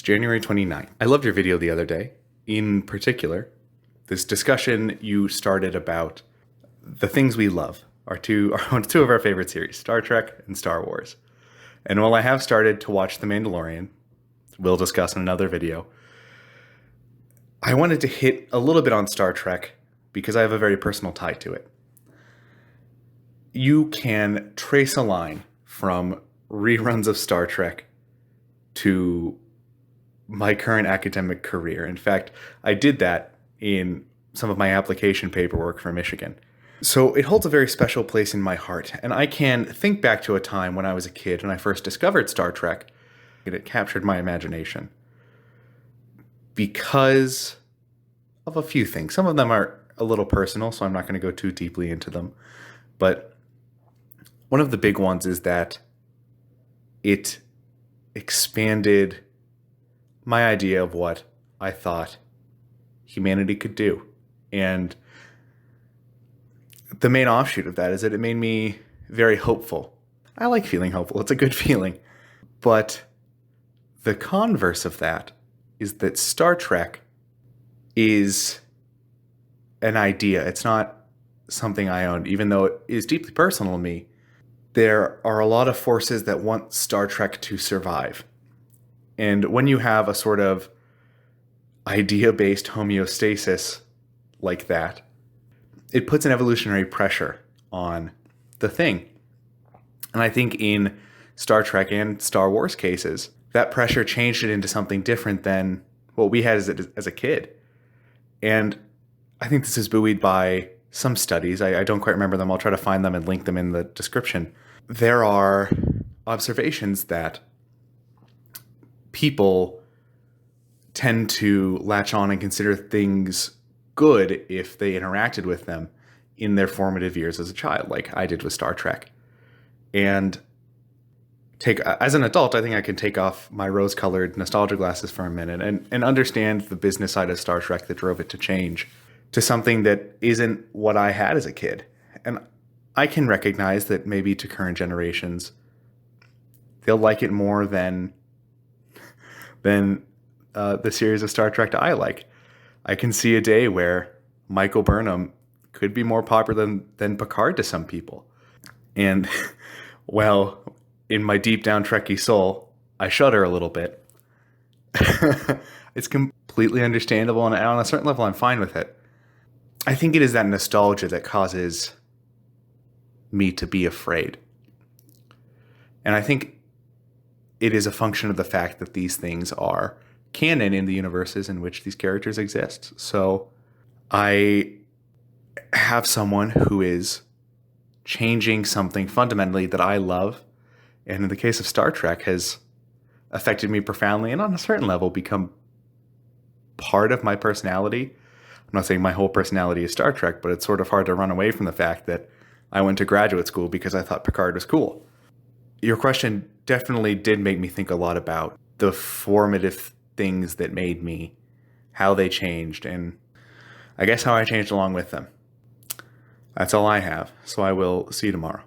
January 29th. I loved your video the other day. In particular, this discussion you started about the things we love are two of our favorite series, Star Trek and Star Wars. And while I have started to watch The Mandalorian, we'll discuss in another video, I wanted to hit a little bit on Star Trek because I have a very personal tie to it. You can trace a line from reruns of Star Trek to my current academic career. In fact, I did that in some of my application paperwork for Michigan. So it holds a very special place in my heart. And I can think back to a time when I was a kid when I first discovered Star Trek. It captured my imagination because of a few things. Some of them are a little personal, so I'm not going to go too deeply into them. But one of the big ones is that it expanded my idea of what I thought humanity could do. And the main offshoot of that is that it made me very hopeful. I like feeling hopeful. It's a good feeling. But the converse of that is that Star Trek is an idea. It's not something I own, even though it is deeply personal to me. There are a lot of forces that want Star Trek to survive. And when you have a sort of idea-based homeostasis like that, it puts an evolutionary pressure on the thing. And I think in Star Trek and Star Wars cases, that pressure changed it into something different than what we had as a kid. And I think this is buoyed by some studies. I don't quite remember them. I'll try to find them and link them in the description. There are observations that people tend to latch on and consider things good if they interacted with them in their formative years as a child, like I did with Star Trek. And as an adult, I think I can take off my rose-colored nostalgia glasses for a minute and understand the business side of Star Trek that drove it to change to something that isn't what I had as a kid. And I can recognize that maybe to current generations, they'll like it more than the series of Star Trek that I like. I can see a day where Michael Burnham could be more popular than Picard to some people. And, well, in my deep down Trekkie soul, I shudder a little bit. It's completely understandable, and on a certain level, I'm fine with it. I think it is that nostalgia that causes me to be afraid. And I think it is a function of the fact that these things are canon in the universes in which these characters exist. So I have someone who is changing something fundamentally that I love, and in the case of Star Trek has affected me profoundly and on a certain level become part of my personality. I'm not saying my whole personality is Star Trek, but it's sort of hard to run away from the fact that I went to graduate school because I thought Picard was cool. Your question definitely did make me think a lot about the formative things that made me, how they changed, and I guess how I changed along with them. That's all I have, so I will see you tomorrow.